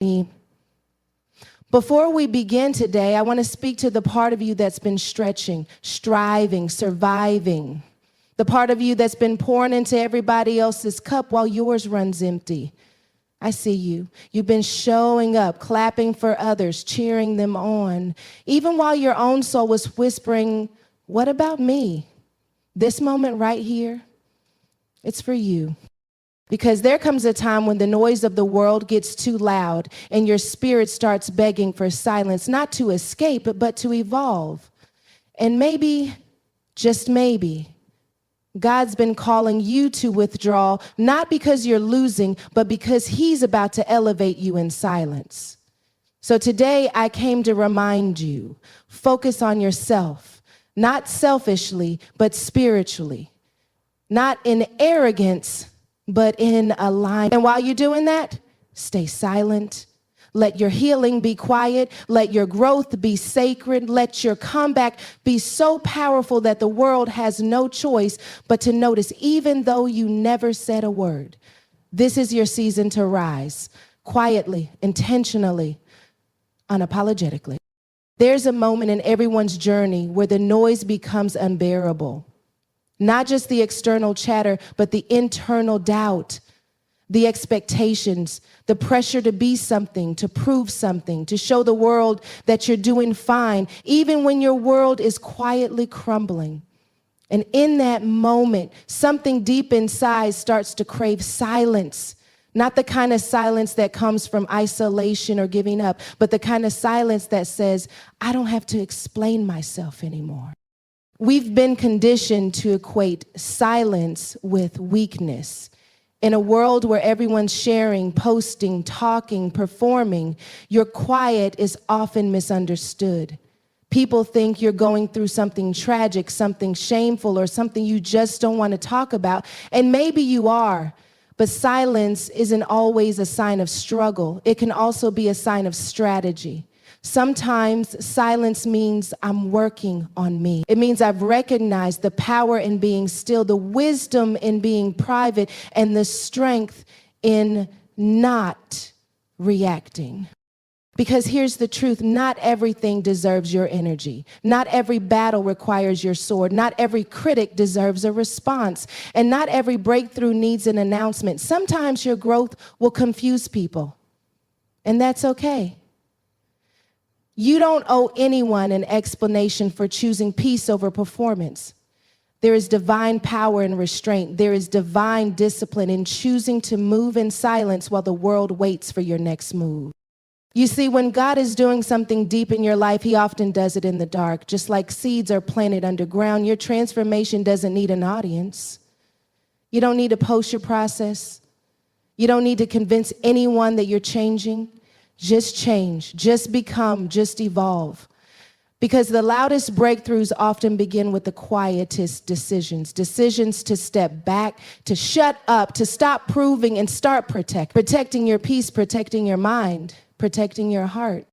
me. Before we begin today, I want to speak to the part of you that's been stretching, striving, surviving. The part of you that's been pouring into everybody else's cup while yours runs empty. I see you. You've been showing up, clapping for others, cheering them on, even while your own soul was whispering, "What about me?" This moment right here, it's for you. Because there comes a time when the noise of the world gets too loud and your spirit starts begging for silence, not to escape, but to evolve. And maybe, just maybe, God's been calling you to withdraw, not because you're losing, but because he's about to elevate you in silence. So today I came to remind you, focus on yourself, not selfishly, but spiritually, not in arrogance, but in alignment. And while you're doing that, stay silent. Let your healing be quiet. Let your growth be sacred. Let your comeback be so powerful that the world has no choice but to notice, even though you never said a word. This is your season to rise, quietly, intentionally, unapologetically. There's a moment in everyone's journey where the noise becomes unbearable. Not just the external chatter, but the internal doubt, the expectations, the pressure to be something, to prove something, to show the world that you're doing fine, even when your world is quietly crumbling. And in that moment, something deep inside starts to crave silence. Not the kind of silence that comes from isolation or giving up, but the kind of silence that says, I don't have to explain myself anymore. We've been conditioned to equate silence with weakness. In a world where everyone's sharing, posting, talking, performing, your quiet is often misunderstood. People think you're going through something tragic, something shameful, or something you just don't want to talk about. And maybe you are, but silence isn't always a sign of struggle. It can also be a sign of strategy. Sometimes silence means I'm working on me. It means I've recognized the power in being still, the wisdom in being private, and the strength in not reacting. Because here's the truth, not everything deserves your energy. Not every battle requires your sword. Not every critic deserves a response. And not every breakthrough needs an announcement. Sometimes your growth will confuse people, and that's okay. You don't owe anyone an explanation for choosing peace over performance. There is divine power in restraint. There is divine discipline in choosing to move in silence while the world waits for your next move. You see, when God is doing something deep in your life, he often does it in the dark. Just like seeds are planted underground, your transformation doesn't need an audience. You don't need to post your process. You don't need to convince anyone that you're changing. Just change, just become, just evolve. Because the loudest breakthroughs often begin with the quietest decisions. Decisions to step back, to shut up, to stop proving and start protecting your peace, protecting your mind, protecting your heart.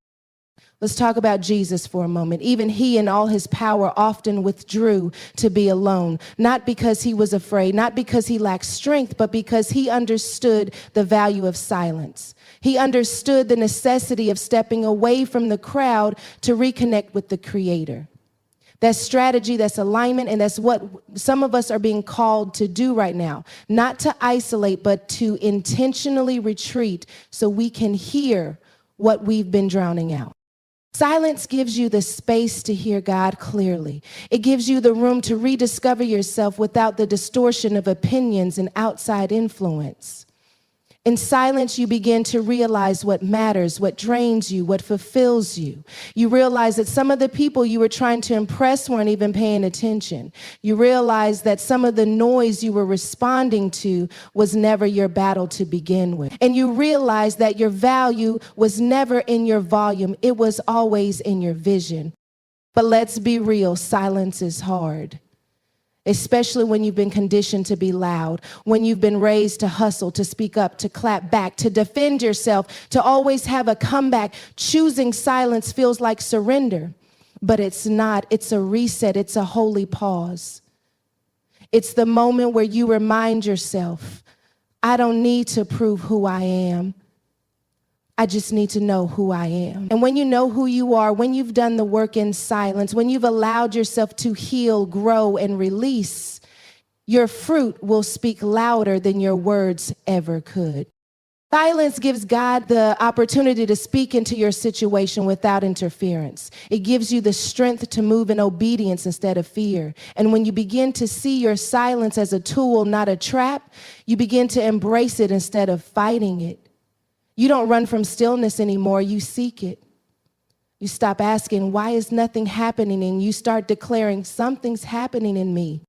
Let's talk about Jesus for a moment. Even he in all his power often withdrew to be alone, not because he was afraid, not because he lacked strength, but because he understood the value of silence. He understood the necessity of stepping away from the crowd to reconnect with the Creator. That's strategy, that's alignment, and that's what some of us are being called to do right now. Not to isolate, but to intentionally retreat so we can hear what we've been drowning out. Silence gives you the space to hear God clearly. It gives you the room to rediscover yourself without the distortion of opinions and outside influence. In silence, you begin to realize what matters, what drains you, what fulfills you. You realize that some of the people you were trying to impress weren't even paying attention. You realize that some of the noise you were responding to was never your battle to begin with. And you realize that your value was never in your volume. It was always in your vision. But let's be real, silence is hard. Especially when you've been conditioned to be loud, when you've been raised to hustle, to speak up, to clap back, to defend yourself, to always have a comeback. Choosing silence feels like surrender, but it's not. It's a reset. It's a holy pause. It's the moment where you remind yourself, I don't need to prove who I am. I just need to know who I am. And when you know who you are, when you've done the work in silence, when you've allowed yourself to heal, grow, and release, your fruit will speak louder than your words ever could. Silence gives God the opportunity to speak into your situation without interference. It gives you the strength to move in obedience instead of fear. And when you begin to see your silence as a tool, not a trap, you begin to embrace it instead of fighting it. You don't run from stillness anymore, you seek it. You stop asking, why is nothing happening? And you start declaring, something's happening in me.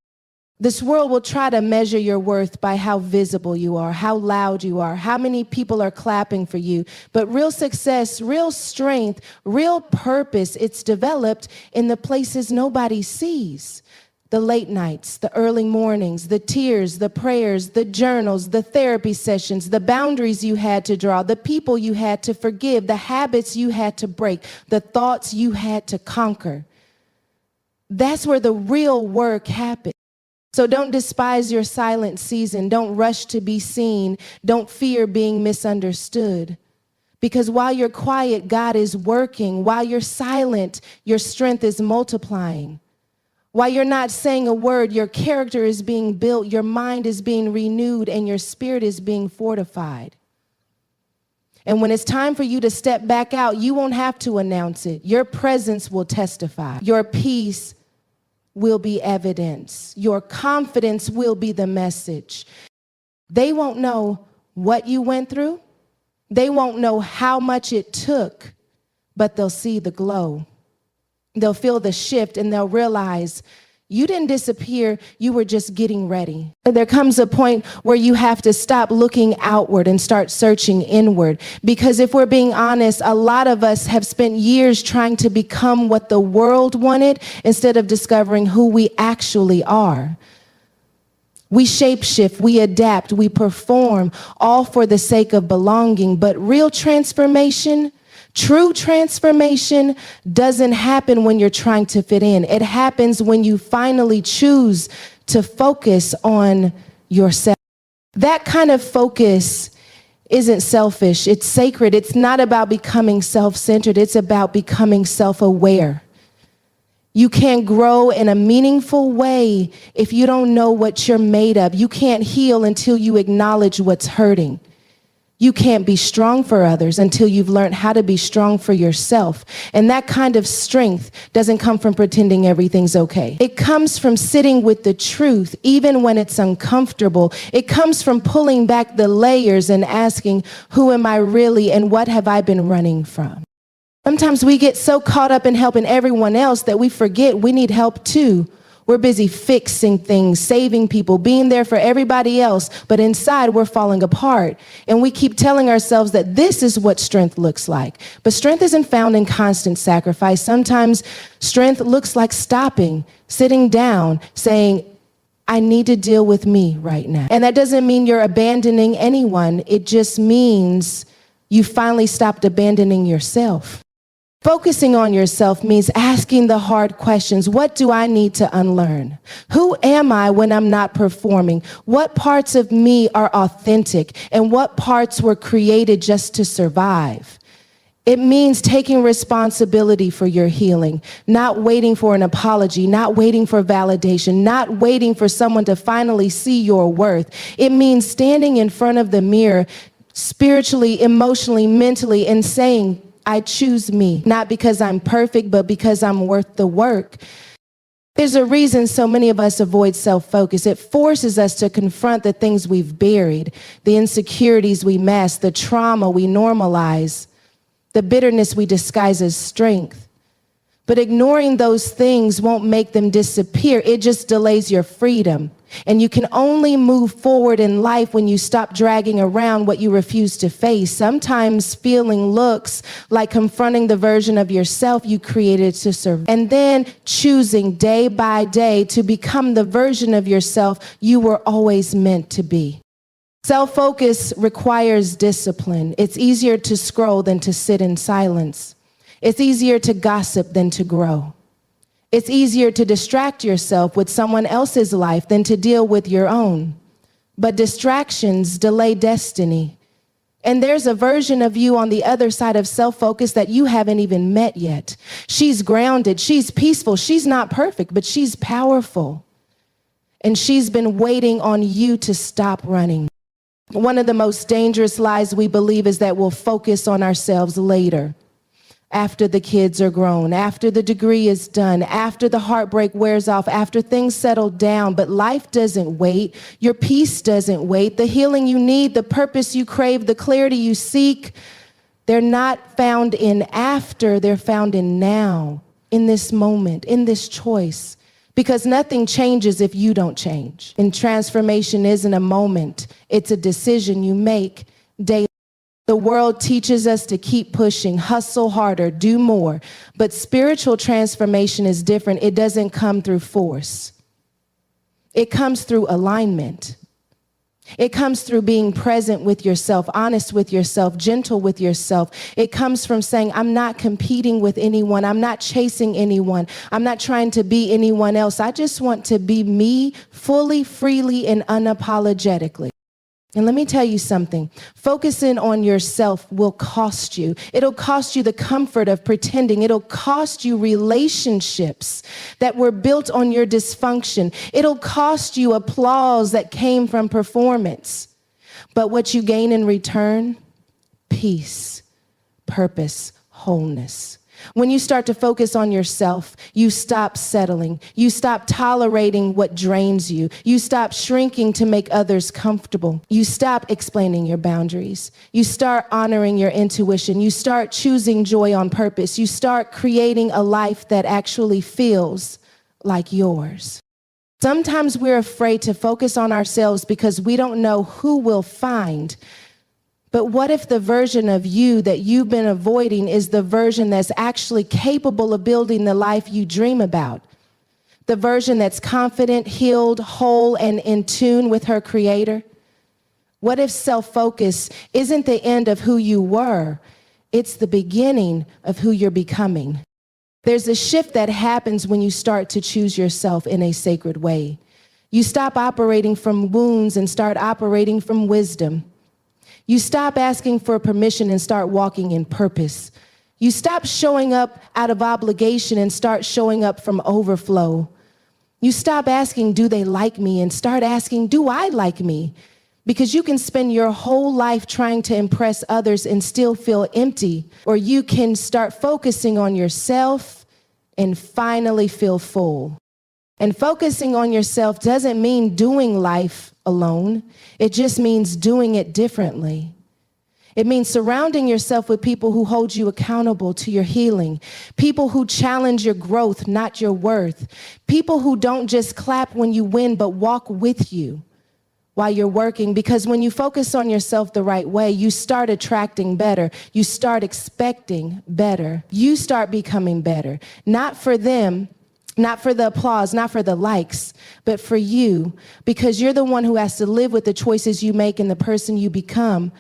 This world will try to measure your worth by how visible you are, how loud you are, how many people are clapping for you. But real success, real strength, real purpose, it's developed in the places nobody sees. The late nights, the early mornings, the tears, the prayers, the journals, the therapy sessions, the boundaries you had to draw, the people you had to forgive, the habits you had to break, the thoughts you had to conquer. That's where the real work happens. So don't despise your silent season. Don't rush to be seen. Don't fear being misunderstood. Because while you're quiet, God is working. While you're silent, your strength is multiplying. While you're not saying a word, your character is being built, your mind is being renewed, and your spirit is being fortified. And when it's time for you to step back out, you won't have to announce it. Your presence will testify. Your peace will be evidence. Your confidence will be the message. They won't know what you went through. They won't know how much it took, but they'll see the glow. They'll feel the shift and they'll realize you didn't disappear, you were just getting ready. There comes a point where you have to stop looking outward and start searching inward. Because if we're being honest, a lot of us have spent years trying to become what the world wanted instead of discovering who we actually are. We shapeshift, we adapt, we perform, all for the sake of belonging. But real transformation, true transformation doesn't happen when you're trying to fit in. It happens when you finally choose to focus on yourself. That kind of focus isn't selfish. It's sacred. It's not about becoming self-centered. It's about becoming self-aware. You can't grow in a meaningful way if you don't know what you're made of. You can't heal until you acknowledge what's hurting. You can't be strong for others until you've learned how to be strong for yourself. And that kind of strength doesn't come from pretending everything's okay. It comes from sitting with the truth, even when it's uncomfortable. It comes from pulling back the layers and asking, who am I really and what have I been running from? Sometimes we get so caught up in helping everyone else that we forget we need help too. We're busy fixing things, saving people, being there for everybody else, but inside we're falling apart. And we keep telling ourselves that this is what strength looks like. But strength isn't found in constant sacrifice. Sometimes strength looks like stopping, sitting down, saying, I need to deal with me right now. And that doesn't mean you're abandoning anyone. It just means you finally stopped abandoning yourself. Focusing on yourself means asking the hard questions. What do I need to unlearn? Who am I when I'm not performing? What parts of me are authentic? And what parts were created just to survive? It means taking responsibility for your healing, not waiting for an apology, not waiting for validation, not waiting for someone to finally see your worth. It means standing in front of the mirror, spiritually, emotionally, mentally, and saying, I choose me, not because I'm perfect, but because I'm worth the work. There's a reason so many of us avoid self-focus. It forces us to confront the things we've buried, the insecurities we mask, the trauma we normalize, the bitterness we disguise as strength. But ignoring those things won't make them disappear. It just delays your freedom. And you can only move forward in life when you stop dragging around what you refuse to face. Sometimes feeling looks like confronting the version of yourself you created to serve, and then choosing day by day to become the version of yourself you were always meant to be. Self-focus requires discipline. It's easier to scroll than to sit in silence. It's easier to gossip than to grow. It's easier to distract yourself with someone else's life than to deal with your own. But distractions delay destiny. And there's a version of you on the other side of self-focus that you haven't even met yet. She's grounded, she's peaceful, she's not perfect, but she's powerful. And she's been waiting on you to stop running. One of the most dangerous lies we believe is that we'll focus on ourselves later, after the kids are grown, after the degree is done, after the heartbreak wears off, after things settle down. But life doesn't wait. Your peace doesn't wait. The healing you need, the purpose you crave, the clarity you seek, they're not found in after, they're found in now, in this moment, in this choice. Because nothing changes if you don't change. And transformation isn't a moment. It's a decision you make daily. The world teaches us to keep pushing, hustle harder, do more. But spiritual transformation is different. It doesn't come through force. It comes through alignment. It comes through being present with yourself, honest with yourself, gentle with yourself. It comes from saying, I'm not competing with anyone. I'm not chasing anyone. I'm not trying to be anyone else. I just want to be me fully, freely, and unapologetically. And let me tell you something. Focusing on yourself will cost you. It'll cost you the comfort of pretending. It'll cost you relationships that were built on your dysfunction. It'll cost you applause that came from performance. But what you gain in return? Peace, purpose, wholeness. When you start to focus on yourself, you stop settling. You stop tolerating what drains you. You stop shrinking to make others comfortable. You stop explaining your boundaries. You start honoring your intuition. You start choosing joy on purpose. You start creating a life that actually feels like yours. Sometimes we're afraid to focus on ourselves because we don't know who we'll find. But what if the version of you that you've been avoiding is the version that's actually capable of building the life you dream about? The version that's confident, healed, whole, and in tune with her creator? What if self-focus isn't the end of who you were? It's the beginning of who you're becoming. There's a shift that happens when you start to choose yourself in a sacred way. You stop operating from wounds and start operating from wisdom. You stop asking for permission and start walking in purpose. You stop showing up out of obligation and start showing up from overflow. You stop asking, do they like me? And start asking, do I like me? Because you can spend your whole life trying to impress others and still feel empty. Or you can start focusing on yourself and finally feel full. And focusing on yourself doesn't mean doing life alone. It just means doing it differently. It means surrounding yourself with people who hold you accountable to your healing, people who challenge your growth, not your worth, people who don't just clap when you win, but walk with you while you're working. Because when you focus on yourself the right way, you start attracting better. You start expecting better. You start becoming better, not for them, not for the applause, not for the likes, but for you, because you're the one who has to live with the choices you make and the person you become.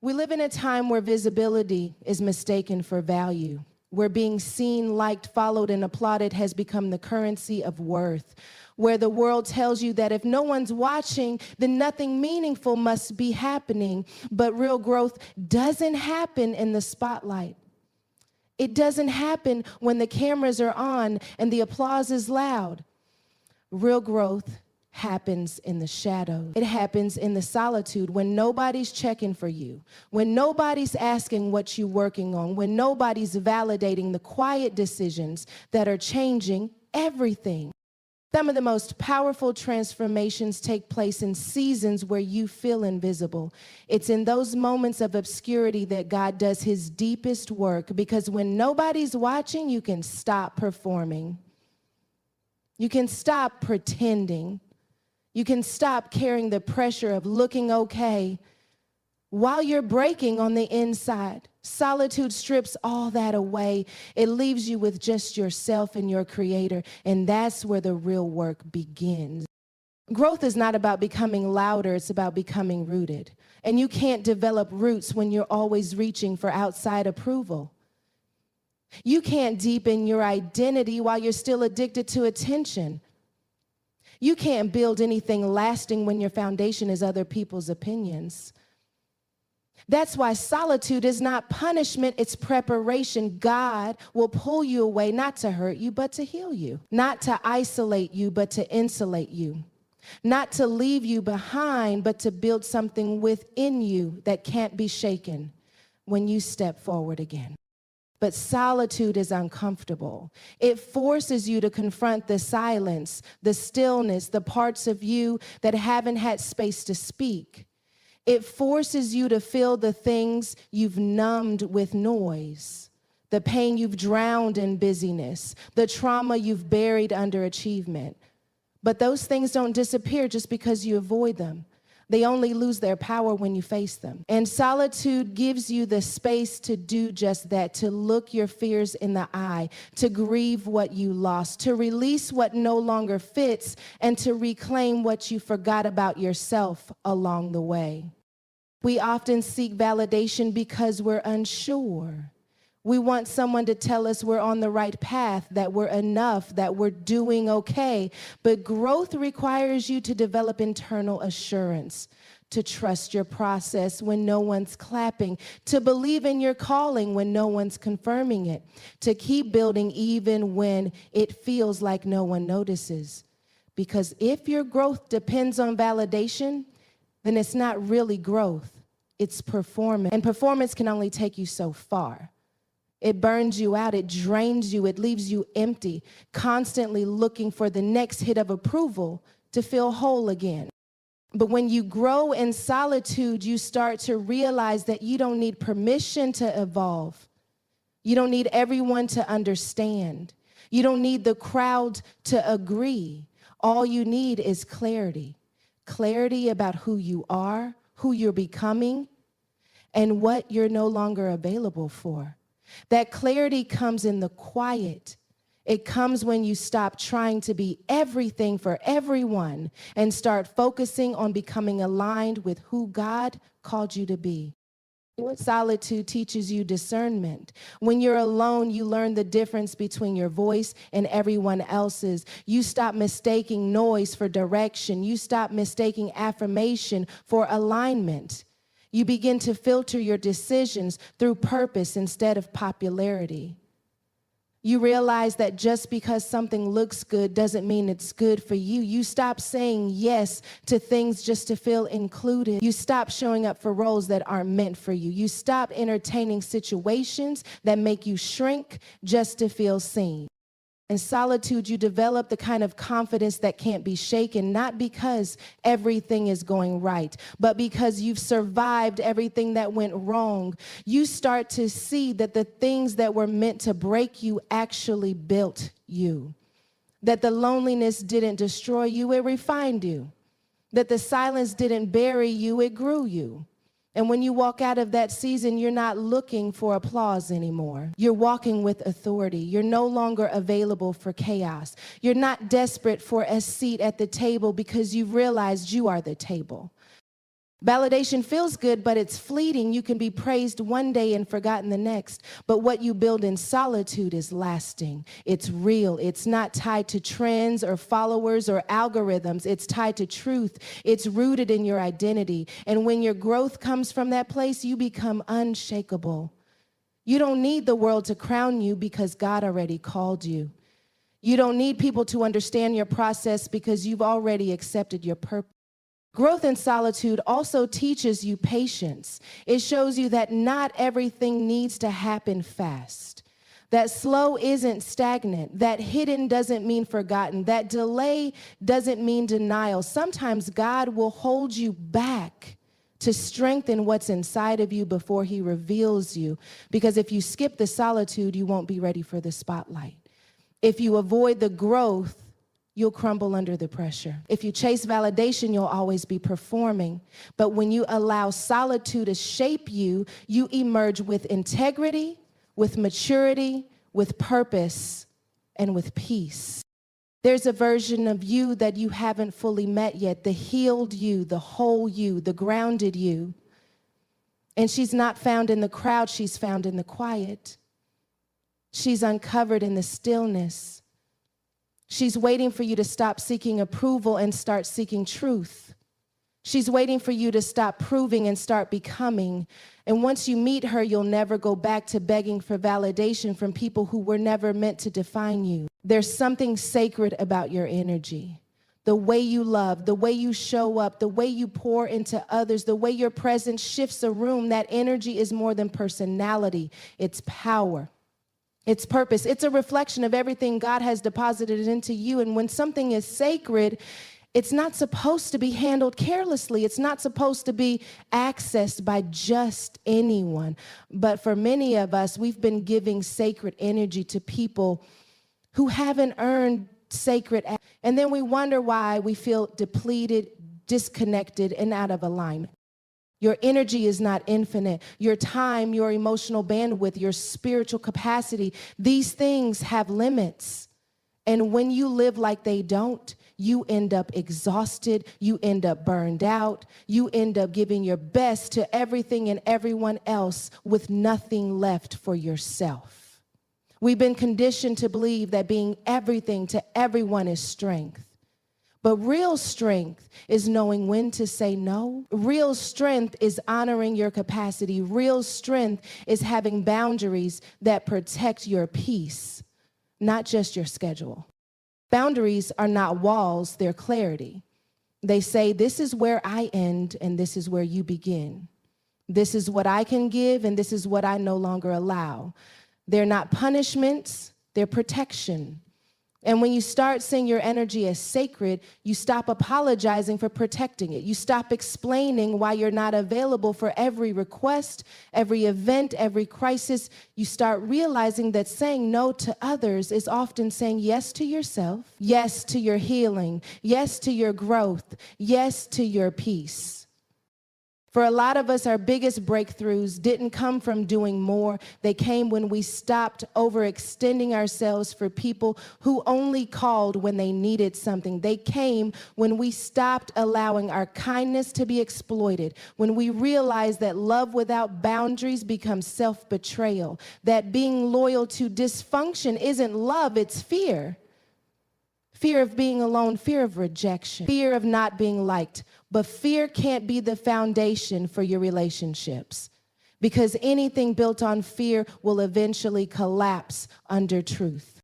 We live in a time where visibility is mistaken for value, where being seen, liked, followed, and applauded has become the currency of worth, where the world tells you that if no one's watching, then nothing meaningful must be happening. But real growth doesn't happen in the spotlight. It doesn't happen when the cameras are on and the applause is loud. Real growth happens in the shadow. It happens in the solitude when nobody's checking for you, when nobody's asking what you're working on, when nobody's validating the quiet decisions that are changing everything. Some of the most powerful transformations take place in seasons where you feel invisible. It's in those moments of obscurity that God does his deepest work, because when nobody's watching, you can stop performing. You can stop pretending. You can stop carrying the pressure of looking okay while you're breaking on the inside. Solitude strips all that away. It leaves you with just yourself and your creator, and that's where the real work begins. Growth is not about becoming louder, it's about becoming rooted. And you can't develop roots when you're always reaching for outside approval. You can't deepen your identity while you're still addicted to attention. You can't build anything lasting when your foundation is other people's opinions. That's why solitude is not punishment, it's preparation. God will pull you away, not to hurt you, but to heal you. Not to isolate you, but to insulate you. Not to leave you behind, but to build something within you that can't be shaken when you step forward again. But solitude is uncomfortable. It forces you to confront the silence, the stillness, the parts of you that haven't had space to speak. It forces you to feel the things you've numbed with noise, the pain you've drowned in busyness, the trauma you've buried under achievement. But those things don't disappear just because you avoid them. They only lose their power when you face them. And solitude gives you the space to do just that, to look your fears in the eye, to grieve what you lost, to release what no longer fits, and to reclaim what you forgot about yourself along the way. We often seek validation because we're unsure. We want someone to tell us we're on the right path, that we're enough, that we're doing okay. But growth requires you to develop internal assurance, to trust your process when no one's clapping, to believe in your calling when no one's confirming it, to keep building even when it feels like no one notices. Because if your growth depends on validation, then it's not really growth, it's performance. And performance can only take you so far. It burns you out, it drains you, it leaves you empty, constantly looking for the next hit of approval to feel whole again. But when you grow in solitude, you start to realize that you don't need permission to evolve. You don't need everyone to understand. You don't need the crowd to agree. All you need is clarity. Clarity about who you are, who you're becoming, and what you're no longer available for. That clarity comes in the quiet. It comes when you stop trying to be everything for everyone and start focusing on becoming aligned with who God called you to be. Solitude teaches you discernment. When you're alone, you learn the difference between your voice and everyone else's. You stop mistaking noise for direction. You stop mistaking affirmation for alignment. You begin to filter your decisions through purpose instead of popularity. You realize that just because something looks good doesn't mean it's good for you. You stop saying yes to things just to feel included. You stop showing up for roles that aren't meant for you. You stop entertaining situations that make you shrink just to feel seen. In solitude, you develop the kind of confidence that can't be shaken, not because everything is going right, but because you've survived everything that went wrong. You start to see that the things that were meant to break you actually built you, that the loneliness didn't destroy you, it refined you, that the silence didn't bury you, it grew you. And when you walk out of that season, you're not looking for applause anymore. You're walking with authority. You're no longer available for chaos. You're not desperate for a seat at the table because you've realized you are the table. Validation feels good, but it's fleeting. You can be praised one day and forgotten the next. But what you build in solitude is lasting. It's real. It's not tied to trends or followers or algorithms. It's tied to truth. It's rooted in your identity. And when your growth comes from that place, you become unshakable. You don't need the world to crown you because God already called you. You don't need people to understand your process because you've already accepted your purpose. Growth in solitude also teaches you patience. It shows you that not everything needs to happen fast, that slow isn't stagnant, that hidden doesn't mean forgotten, that delay doesn't mean denial. Sometimes God will hold you back to strengthen what's inside of you before he reveals you, because if you skip the solitude, you won't be ready for the spotlight. If you avoid the growth, you'll crumble under the pressure. If you chase validation, you'll always be performing. But when you allow solitude to shape you, you emerge with integrity, with maturity, with purpose, and with peace. There's a version of you that you haven't fully met yet, the healed you, the whole you, the grounded you. And she's not found in the crowd, she's found in the quiet. She's uncovered in the stillness. She's waiting for you to stop seeking approval and start seeking truth. She's waiting for you to stop proving and start becoming. And once you meet her, you'll never go back to begging for validation from people who were never meant to define you. There's something sacred about your energy. The way you love, the way you show up, the way you pour into others, the way your presence shifts a room, that energy is more than personality. It's power. It's purpose. It's a reflection of everything God has deposited into you. And when something is sacred, it's not supposed to be handled carelessly. It's not supposed to be accessed by just anyone. But for many of us, we've been giving sacred energy to people who haven't earned sacred. And then we wonder why we feel depleted, disconnected, and out of alignment. Your energy is not infinite. Your time, your emotional bandwidth, your spiritual capacity, these things have limits. And when you live like they don't, you end up exhausted, you end up burned out, you end up giving your best to everything and everyone else with nothing left for yourself. We've been conditioned to believe that being everything to everyone is strength. But real strength is knowing when to say no. Real strength is honoring your capacity. Real strength is having boundaries that protect your peace, not just your schedule. Boundaries are not walls, they're clarity. They say, this is where I end and this is where you begin. This is what I can give and this is what I no longer allow. They're not punishments, they're protection. And when you start seeing your energy as sacred, you stop apologizing for protecting it. You stop explaining why you're not available for every request, every event, every crisis. You start realizing that saying no to others is often saying yes to yourself, yes to your healing, yes to your growth, yes to your peace. For a lot of us, our biggest breakthroughs didn't come from doing more. They came when we stopped overextending ourselves for people who only called when they needed something. They came when we stopped allowing our kindness to be exploited, when we realized that love without boundaries becomes self-betrayal, that being loyal to dysfunction isn't love, it's fear. Fear of being alone, fear of rejection, fear of not being liked. But fear can't be the foundation for your relationships, because anything built on fear will eventually collapse under truth.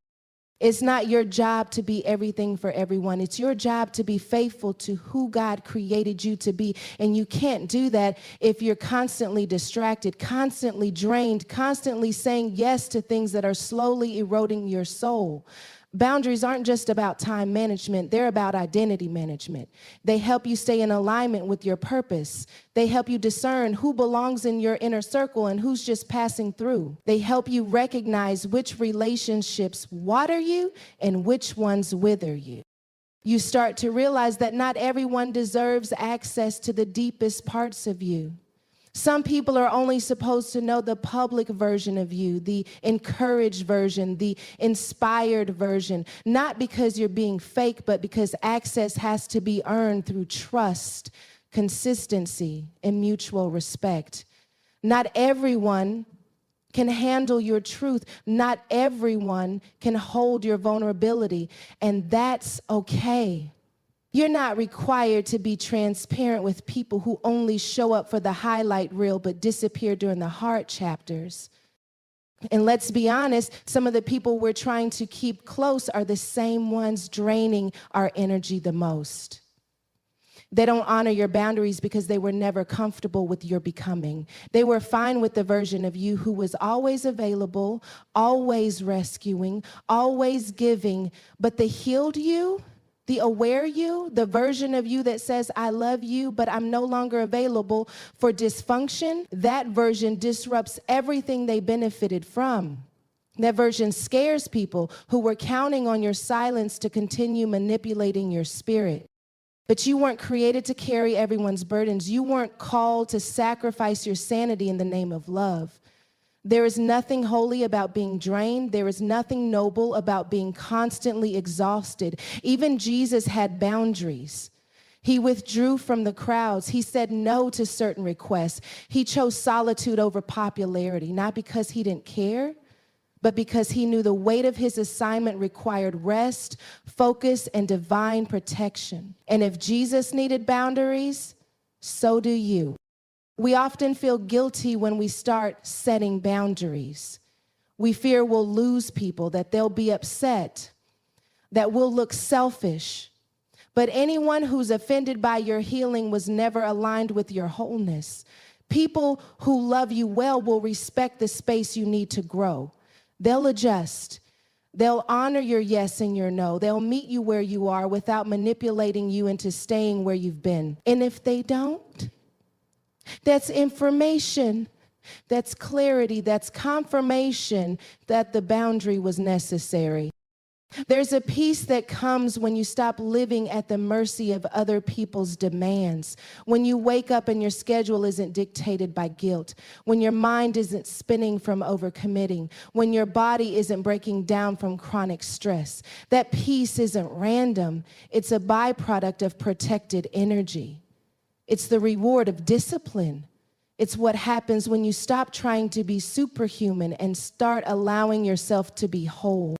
It's not your job to be everything for everyone. It's your job to be faithful to who God created you to be. And you can't do that if you're constantly distracted, constantly drained, constantly saying yes to things that are slowly eroding your soul. Boundaries aren't just about time management, they're about identity management. They help you stay in alignment with your purpose. They help you discern who belongs in your inner circle and who's just passing through. They help you recognize which relationships water you and which ones wither you. You start to realize that not everyone deserves access to the deepest parts of you. Some people are only supposed to know the public version of you, the encouraged version, the inspired version, not because you're being fake, but because access has to be earned through trust, consistency, and mutual respect. Not everyone can handle your truth. Not everyone can hold your vulnerability, and that's okay. You're not required to be transparent with people who only show up for the highlight reel but disappear during the hard chapters. And let's be honest, some of the people we're trying to keep close are the same ones draining our energy the most. They don't honor your boundaries because they were never comfortable with your becoming. They were fine with the version of you who was always available, always rescuing, always giving, but the healed you, the aware you, the version of you that says, I love you, but I'm no longer available for dysfunction, that version disrupts everything they benefited from. That version scares people who were counting on your silence to continue manipulating your spirit. But you weren't created to carry everyone's burdens. You weren't called to sacrifice your sanity in the name of love. There is nothing holy about being drained. There is nothing noble about being constantly exhausted. Even Jesus had boundaries. He withdrew from the crowds. He said no to certain requests. He chose solitude over popularity, not because he didn't care, but because he knew the weight of his assignment required rest, focus, and divine protection. And if Jesus needed boundaries, so do you. We often feel guilty when we start setting boundaries. We fear we'll lose people, that they'll be upset, that we'll look selfish. But anyone who's offended by your healing was never aligned with your wholeness. People who love you well will respect the space you need to grow. They'll adjust. They'll honor your yes and your no. They'll meet you where you are without manipulating you into staying where you've been. And if they don't, that's information. That's clarity. That's confirmation that the boundary was necessary. There's a peace that comes when you stop living at the mercy of other people's demands, when you wake up and your schedule isn't dictated by guilt, when your mind isn't spinning from overcommitting, when your body isn't breaking down from chronic stress. That peace isn't random. It's a byproduct of protected energy. It's the reward of discipline. It's what happens when you stop trying to be superhuman and start allowing yourself to be whole.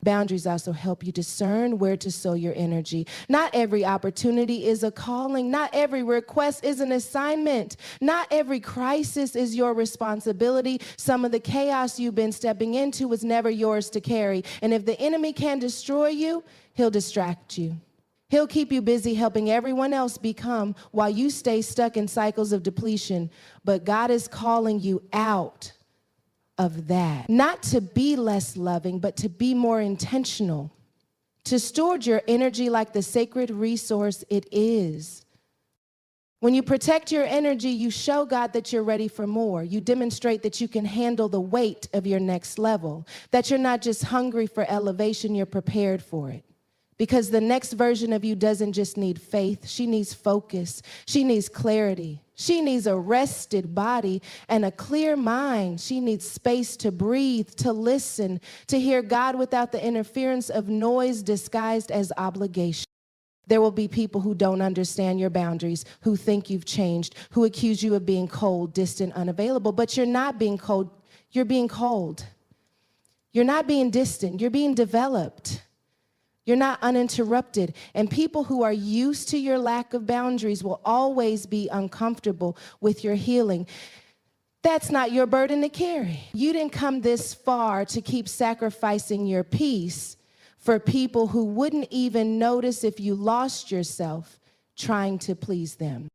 Boundaries also help you discern where to sow your energy. Not every opportunity is a calling. Not every request is an assignment. Not every crisis is your responsibility. Some of the chaos you've been stepping into was never yours to carry. And if the enemy can destroy you, he'll distract you. He'll keep you busy helping everyone else become while you stay stuck in cycles of depletion. But God is calling you out of that. Not to be less loving, but to be more intentional. To steward your energy like the sacred resource it is. When you protect your energy, you show God that you're ready for more. You demonstrate that you can handle the weight of your next level. That you're not just hungry for elevation, you're prepared for it. Because the next version of you doesn't just need faith, she needs focus, she needs clarity, she needs a rested body and a clear mind. She needs space to breathe, to listen, to hear God without the interference of noise disguised as obligation. There will be people who don't understand your boundaries, who think you've changed, who accuse you of being cold, distant, unavailable, but you're not being cold, you're being cold. You're not being distant, you're being developed. You're not uninterrupted. And people who are used to your lack of boundaries will always be uncomfortable with your healing. That's not your burden to carry. You didn't come this far to keep sacrificing your peace for people who wouldn't even notice if you lost yourself trying to please them.